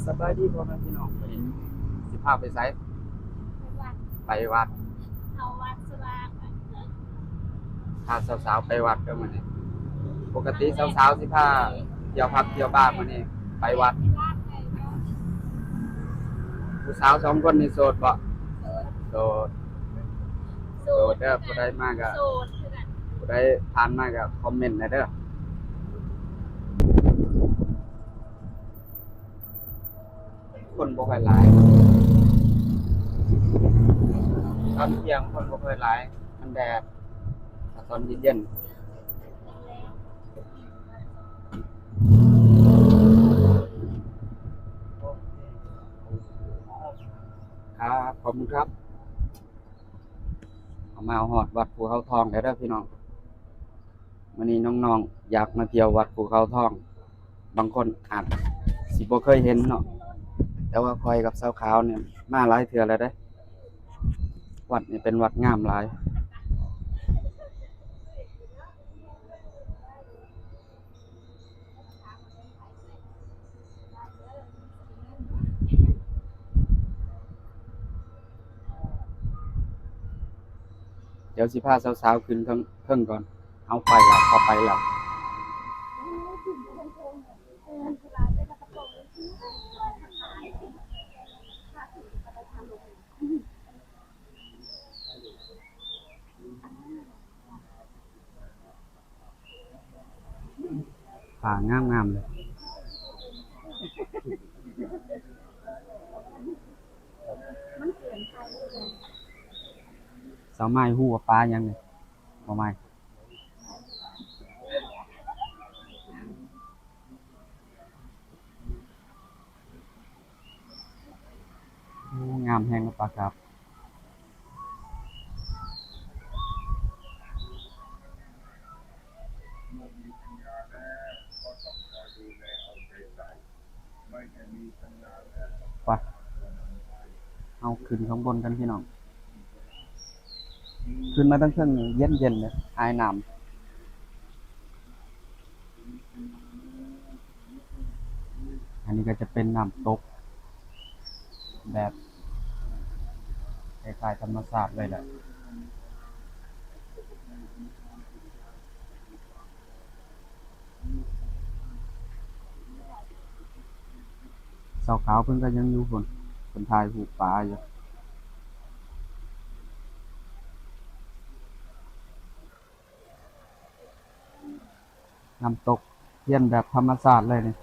สบายดีพ่อแม่พี่น้องวันนี้สิพาไปไสไปวัดเอาวัดสว่างพาสาวๆไปวัดก็มื้อนี้ปกติสาวๆสิพาเที่ยวผับเที่ยวบาร์มื้อนี้ไปวัดผู้สาวสองคนนี่โสดบ่โสดโสดเด้อผู้ใดมาก็ โสดคือกัน ผู้ใดผ่านมาก็คอมเมนต์ได้เด้อคนบ่ค่อยหลายตอนเที่ยงคนบ่ค่อยหลายมันแดดตอนเย็นครับขอบคุณครับเอามาฮอดวัดภูเขาทองเด้อพี่น้องวันนี้น้องๆอยากมาเที่ยววัดภูเขาทองบางคนอาจสิบ่เคยเห็นเนาะแต่ว่าคอยกับสาวขาวเนี่ยมาหลายเทื่อแล้วเด้วัดนี่เป็นวัดงามหลายเดี๋ยวสิพาสาวๆขึ้นเทิงก่อนเอาไปแล้วเข้าไปแล้วป่างามๆเลยสาวไม้ฮู้ว่าปลายังนี่บ่ไม้งามแฮงปลาครับไปเอาขึ้นข้างบนกันพี่น้องขึ้นมาตั้งเครื่องเย็นๆเลยอายน้ำอันนี้ก็จะเป็นน้ำตกแบบคล้ายๆธรรมชาติเลยแหละสาวขาวเพิ่นก็ยังอยู่คนถ่ายรูปปลาอยู่น้ำตกเย็นแบบธรรมชาติเลยนี่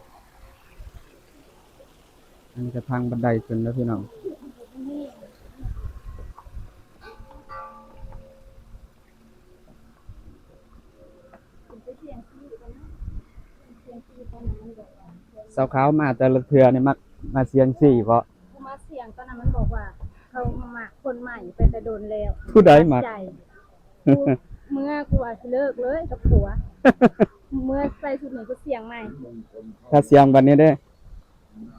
อันนี้ก็ทางบันไดขึ้นแล้วพี่น้องสาวขาวมาแต่ละเทื่อนี่มักมาเสียงสี่บ่กูมาเสียงตอนนั้นมันบอกว่าเขามาหมักคนใหม่ไปแต่โดนแล้ว ผู้ใดมัก ใจกูเมื่อกูว่าสิเลิกเลยกับผัว เมื่อใส่ชุดนี้กูเสียงใหม่ ถ้าเสียงบัดนี้เด้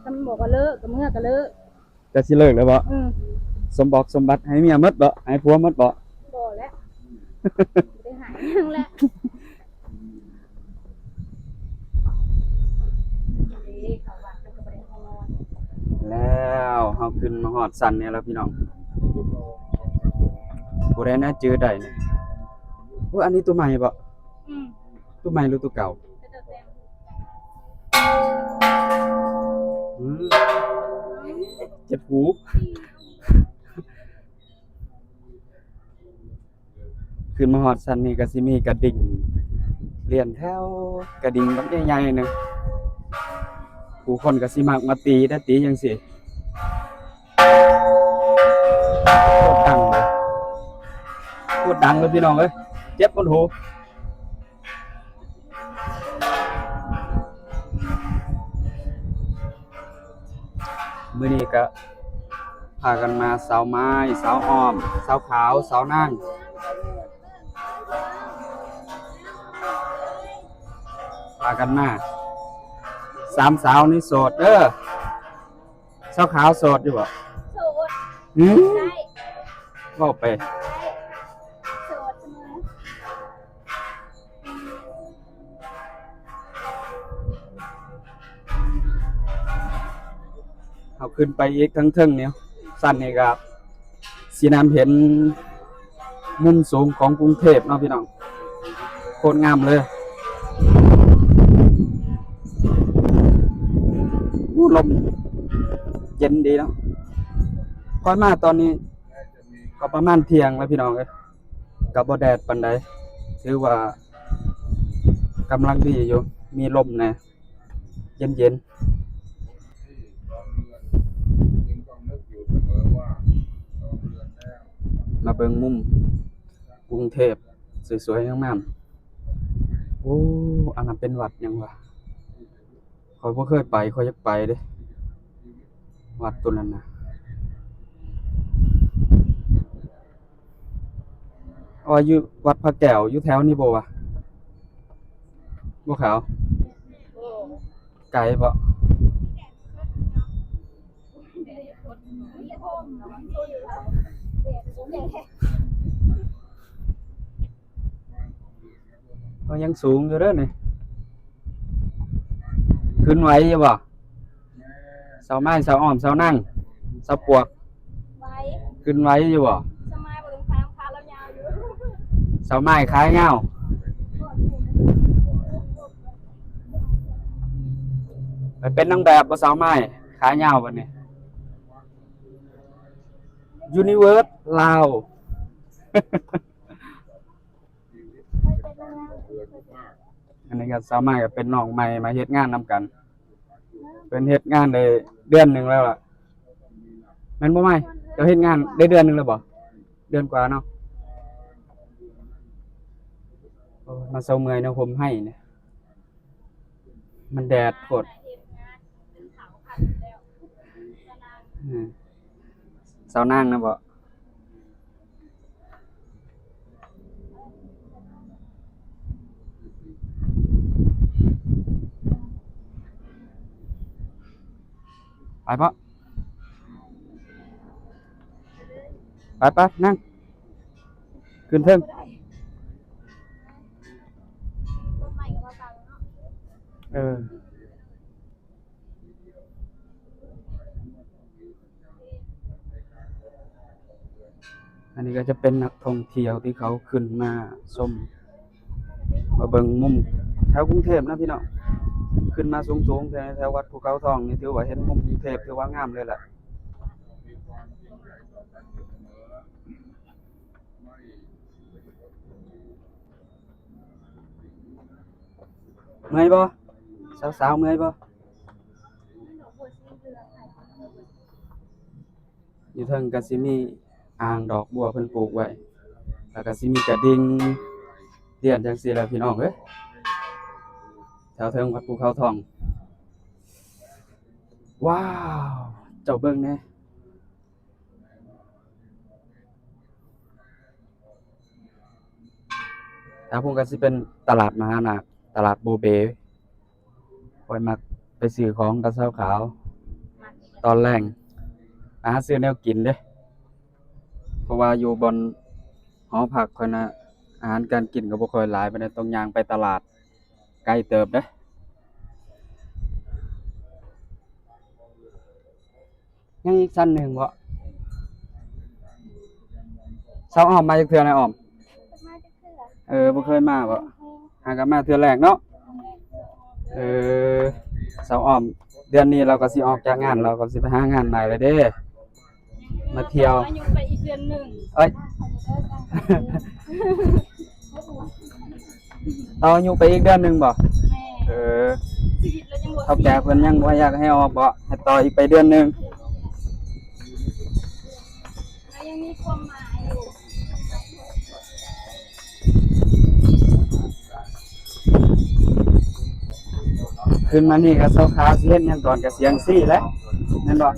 ถ้ามันบอกว่าเลิกก็เมื่อก็เลิก จะสิเลิกแล้วบ่ อืม สมบอกสมบัติให้เมียหมดบ่ให้ผัวหมดบ่ บ่แล้วได้หายยังแล้วเขาว่ามันก็บ่ได้นอน แล้วเฮาขึ้นมาฮอดสันนี่แล้วพี่น้องผู้ใดน่าจื้อได้นี่โอ้อันนี้ตัวใหม่บ่ อืม ตัวใหม่หรือตัวเก่า จะเติมเต็ม เจ็บหูขึ้นมาฮอดสันนี่ก็สิมีกระดิ่งเลียนแถวกระดิ่งบักใหญ่ๆนึงผู้คนก็สิมักมาตีได้ตีจังซี่พูดดังเลยพี่น้องเอ้ยเจ็บปวดหูมื้อนี้ก็พากันมาสาวไม้สาวอ้อมสาวขาวสาวนางพากันมาสามสาวนี่โสดเด้อสาวขาวโสดอยู่บ่ โสด หืม ได้ เว้าไป โสดเสมอ เ เอาขึ้นไปอีกทั้งเทิงเนี่ยสั้นนี่ครับสีน้ำเห็นมุมสูงของกรุงเทพเนาะพี่น้องโคตรงามเลยลมเย็นดีเนาะค่อยมาตอนนี้ก็ประมาณเที่ยงแล้วพี่น้องกับบ่แดดปานใดถือว่ากำลังดีอยู่มีลมแน่เย็นๆมาเบิ่งมุมกรุงเทพสวยๆงามๆโอ้อันนั้นเป็นวัดหยังวะข้อยบ่เคยไปข้อยอยากไปเด้วัดตัวนั้นน่ะอยู่วัดพระแก้วอยู่แถวนี้บ่วะบัวขาวไกลบ่ก็ยังสูงอยู่เด้อนี่ขึ้นไหวอยู่บ่เสาไม้เสาอ้อมเสานั่งเสาปวกไว้ ขึ้นไหวอยู่บ่สมัยบ่ต้องถามขาแล้วยาวอยู่ เสาไม้ขายเงาไปเป็นนางแบบบ่เสาไม้ขายเงาบัดนี้ Universe ลาว อันนี้ก็สามารถก็เป็นน้องใหม่มาเฮ็ดงานนำกัน เป็นเฮ็ดงานได้เดือนหนึงแล้วล่ะแม่นบ่ไหมเจ้าเฮ็ดงานได้เดือนหนึงแล้วบ่เดือนกว่าเนาะโอ้มาเซาเมื่อยเนาะผมให้เนี่ยมันแดดโพดอืมเซานางนะบ่ไปปะไปนั่งขึ้นเทิงเอออันนี้ก็จะเป็นนักท่องเที่ยวที่เขาขึ้นมาชมมาเบิ่งมุมแถวกรุงเทพนะพี่น้องขึ้นมาสูงๆแถววัดภูเขาทองนี่ถือว่าเห็นมุมกรุงเทพถือว่างามเลยแหละเมื่อยบ่สาวๆเมื่อยบ่อยู่เทิงก็สิมีอ่างดอกบัวเพิ่นปลูกไว้แล้วก็สิมีกระดิ่งเรียนจังซี่แหละพี่น้องเอ้ยแถวเทิงวัดภูเขาทองว้าวเจ้าเบิ่งแน่ถ้าพุ่นก็สิเป็นตลาดมหานาคตลาดโบเบค่อยมักไปซื้อของกับสาวขาวตอนแรงหาซื้อแนวกินเด้เพราะว่าอยู่บนหอพักค่อยน่ะอาหารการกินก็บ่ค่อยหลายปานใดต้องย่างไปตลาดไกลเติบเด้ยังอีกชั้นหนึ่งบ่เซาอ้อมมาจักเทื่อนะอ้อมบ่เคยมาบ่หาก็มาเทื่อแรกเนาะเซาอ้อมเดือนนี้เราก็สิออกจากงานเราก็สิไปหางานใหม่แล้วเด้มาเที่ยวอยู่ไปอีกเดือนหนึ่งเอ้ย ต่ออายุไปอีกเดือนหนึงบ่ แม่ชีวิตเรายังบ่ เฒ่าแก่เพิ่นยังบ่อยากให้ออกบ่ให้ต่ออีกไปเดือนหนึงเรายังมีความหมายอยู่ขึ้นมานี่ก็เซาขาสิเฮ็ดหยังตอนเกษียณซี่แหละแม่นบ่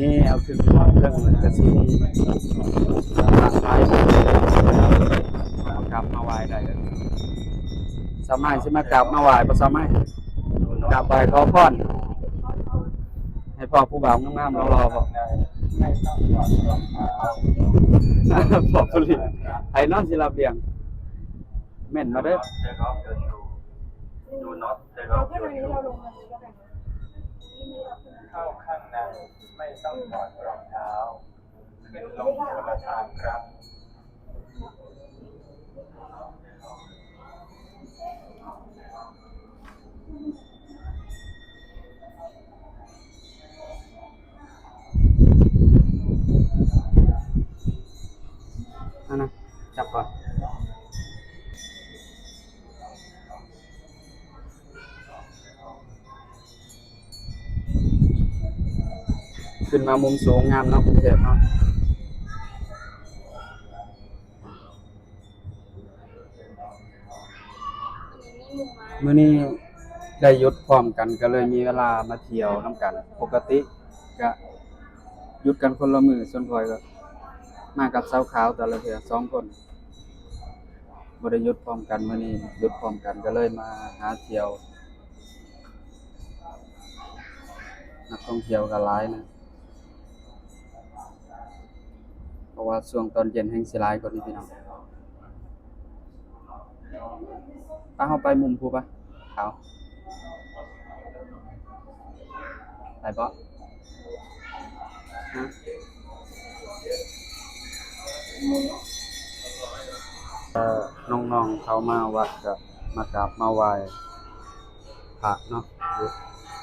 นี่เอาขึ้นไปเครื่องมันก็สิมีพระไหว้กลับมาไหว้ได้เลยสามารถสิมากราบมาไหว้บ่สามารถกราบไหว้ขอพรให้พ่อผู้บ่าวงามๆรอๆบ่ พ่อผู้ลิให้นอนสิรับเลี้ยงแม่นมาเด้อ เข้าข้างในไม่ต้องถอดรองเท้าขึ้นลงคนละทางครับ นั่นนะจับก่อนขึ้นมามุมสูงงามเนาะกรุงเทพเนาะมื้อนี้ได้หยุดพร้อมกันก็เลยมีเวลามาเที่ยวนํกันปกติก็หยุดกันคนละมื้อส่วนข่อยก็มากับสาวขาวแต่ละเทื่อ2คนบ่ได้หยุดพร้อมกันมื้อนี้หยุดพร้อมกันก็เลยมาหาเที่ยวนักท่องเที่ยวก็หลายนะเพราะว่าช่วงตอนเย็นแฮ่งสิหลายกว่านี้พี่น้องไปเฮาไปมุมพูปะขาวไปบ่ฮะน้องๆเขามาวัดก็มากราบมาไหว้พระเนาะ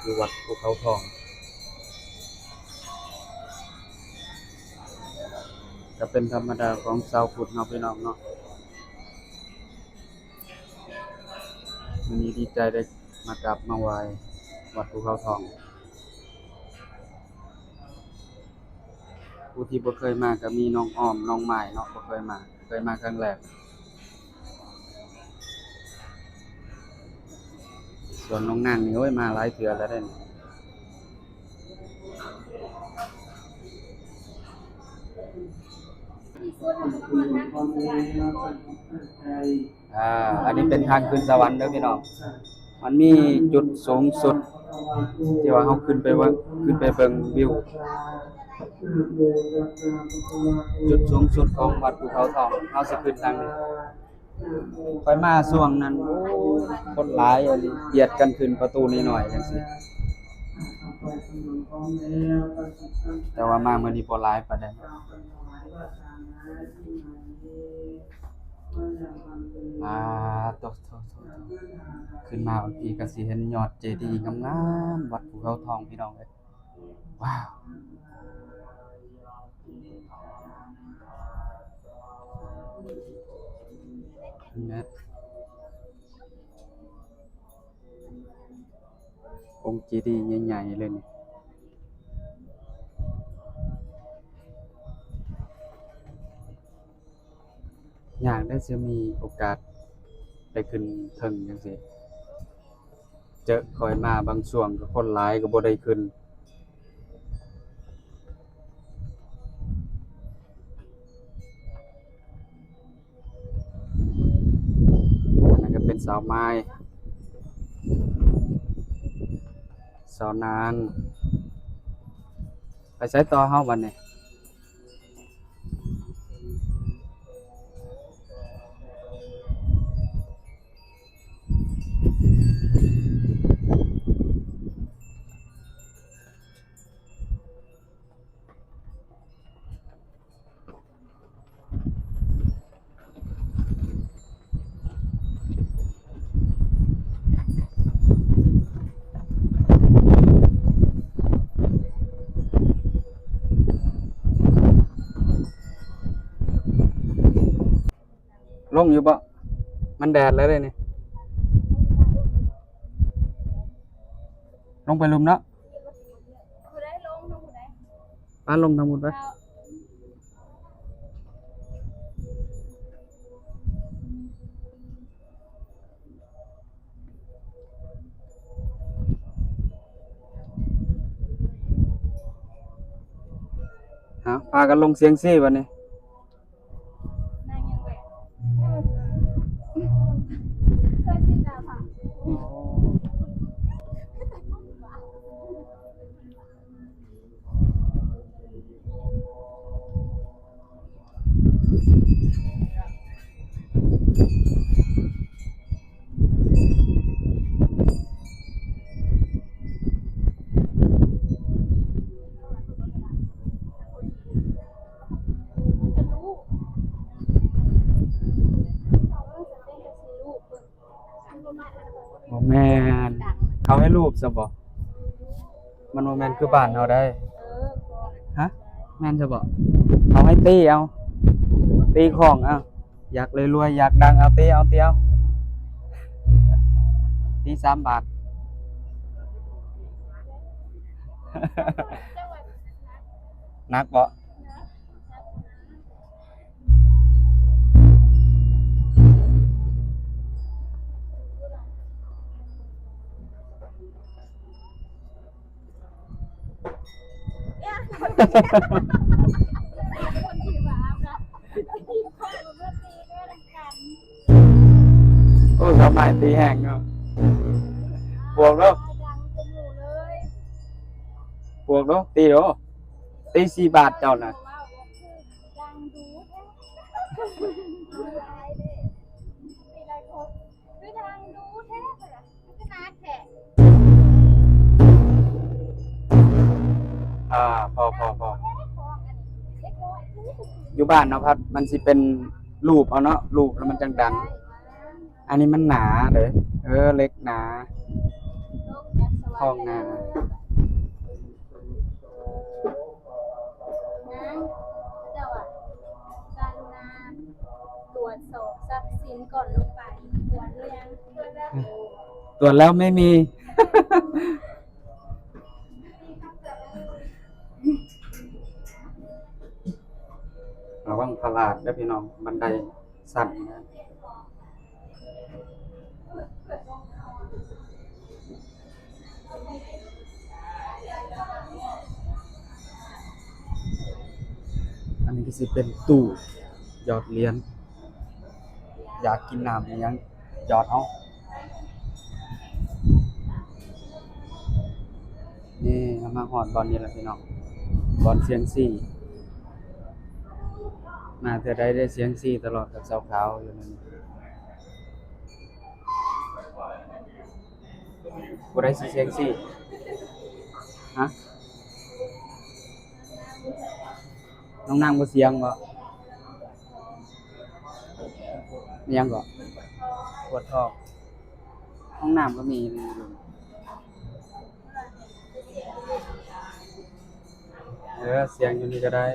อยู่วัดภูเขาทองก็เป็นธรรมดาของชาวพุทธเนาะพี่น้องเนาะวันนี้ดีใจได้มากราบมาไหว้วัดภูเขาทองผู้ที่บ่เคยมาก็มีน้องอ้อมน้องไม้เนาะบ่เคยมาครั้งแรกส่วนน้องนางนี่โอ้ยมาหลายเทื่อแล้วเด้นี่อันนี้เป็นทางขึ้นสวรรค์เด้อพี่น้องมันมีจุดสูงสุดที่ว่าเฮาขึ้นไปเบิ่งวิวจุดสูงสุดของวัดภูเขาทองเฮาสิขึ้นทางนี้ไปมาช่วงนั้นโอ้คนหลายอันนี้เบียดกันขึ้นประตูนี้หน่อยจังซี่แต่ว่ามามื้อนี้บ่หลายปานใดโตขึ้นมาบางทีก็สิเห็นยอดเจดีย์งามๆวัดภูเขาทองพี่น้องเอ้ยว้าวเนี่ยองค์เจดีย์ใหญ่ๆเลยนี่อยากได้จะมีโอกาสได้ขึ้นเทิงจังซี่เจอค่อยมาบางช่วงก็คนหลายก็บ่ได้ขึ้นนั่นก็เป็นสาวไม้สาวนานไปไสต่อเฮาบัดนี้ลงอยู่บ่มันแดดแล้วเด้นี่ลงไปลุมเนาะ ผู้ใดลงทางผู้ใด ป้าลงทางหมดไปพากันลงเสียงซี่บัดนี้นางยังแหวะเคยสิดาค่ะ ม่น ดัง เขาให้รูปซะบ่มันบ่แม่นคือบ้านเฮาได้ ฮะ แม่นซะบ่เขาให้ตีเอา ตีของเอาอยากรวยๆอยากดังเอาตีเอาตี3 บาท นักบ่ คนที่ว่านะที่คนมันก็ตีด้วยกัน โอ้ทำไมตีแห้งเนาะบวกแล้ว ดังจนหนูเลย บวกแล้วตีเด้อตี4 บาทเจ้าน่ะ ว้าวดังดูแท้ดูลายเด้มีลายครบคือดังดูแท้เลยมันก็นาแท้ พอ แท้ของอันนี้เล็กน้อย อยู่บ้านเนาะพัดมันสิเป็นรูปเอาเนาะรูปแล้วมันจังดัง อันนี้มันหนาเด้อเล็กหนาท้องหนา นะเจ้าอ่ะการุณาตรวจสอบทรัพย์สินก่อนลงไปตรวจหรือยังตรวจแล้ว ตรวจแล้วไม่มี ระวังพลาดเด้อพี่น้องบันไดสั่นนะอันนี้ก็สิเป็นตู้หยอดเหรียญอยากกินน้ำอิหยังหยอดเอานี่เอามาหอดบอลนี่แหละพี่น้องบอลเสียงซี่มาเธอได้เสียงซี่ตลอดกับสาวขาวอยู่นั่นบ่ได้สิเสียงซี่ฮะน้องนางบ่เสียงบ่มีหยังบ่ปวดท้องห้องน้ำก็มีนี่ลุงเสียงอยู่นี่ก็ได้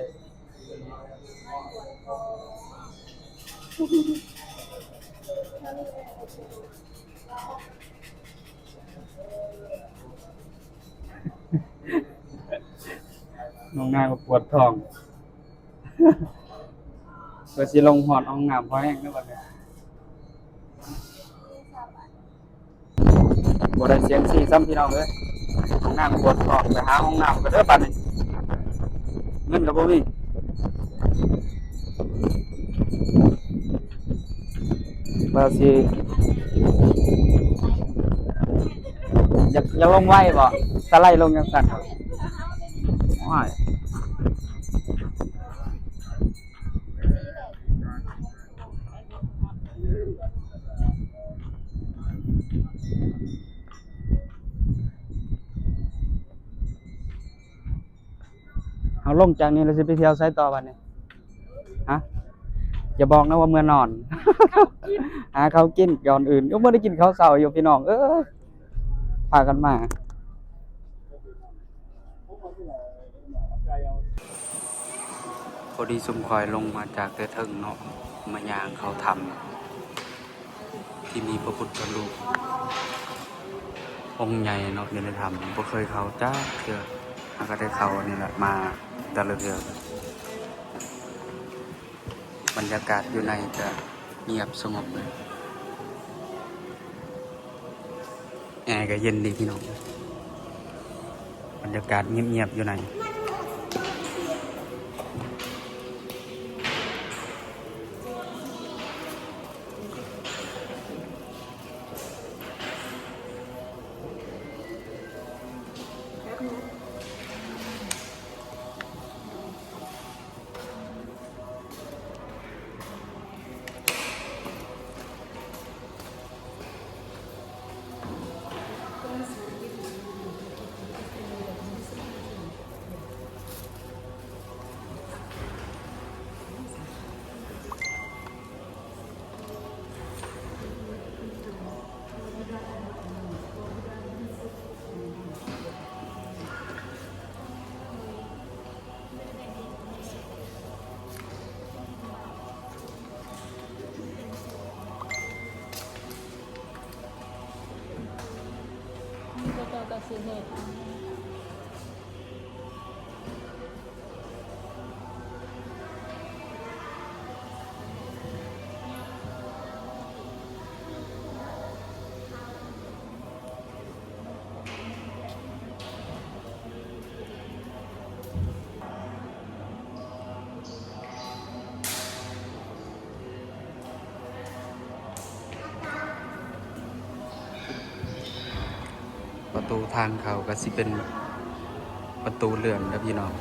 น้องนางก็ปวดท้องก็สิลงหอดห้องน้ำพอแห้งเด้อบัดนี้บ่ได้เสียงซี่ซ้ำพี่น้องเอ้ยห้องน้ำปวดท้องไปหาห้องน้ำก็เด้อบัดนี้เงินก็บ่มีบ่สิอยากลงไว้บ่สไลด์ลงจังซั่นครับว้ายเอาลงจากนี้แล้วสิไปเที่ยวไสต่อบัดนี้ฮะอย่าบอกนะว่าเมื่อนอน หาข้าวกินก่อนอื่นยังบ่ได้กินข้าวเช้าอยู่พี่น้องเอ้ยพากันมาพอดีสุมคอยลงมาจากแต่เทิงเนาะมายางเขาทำที่มีพระพุทธรูปองค์ใหญ่เนาะอยู่ในถ้ำบ่เคยเข้าจ้าเทื่อก็ได้เข้านี่แหละมาแต่ละเทื่อบรรยากาศอยู่ในจะเงียบสงบเลยแอร์ก็เย็นดีพี่น้องบรรยากาศเงียบๆอยู่ใน นี่ ประตูทางเขาก็สิเป็นประตูเลื่อนนะพี่น้อง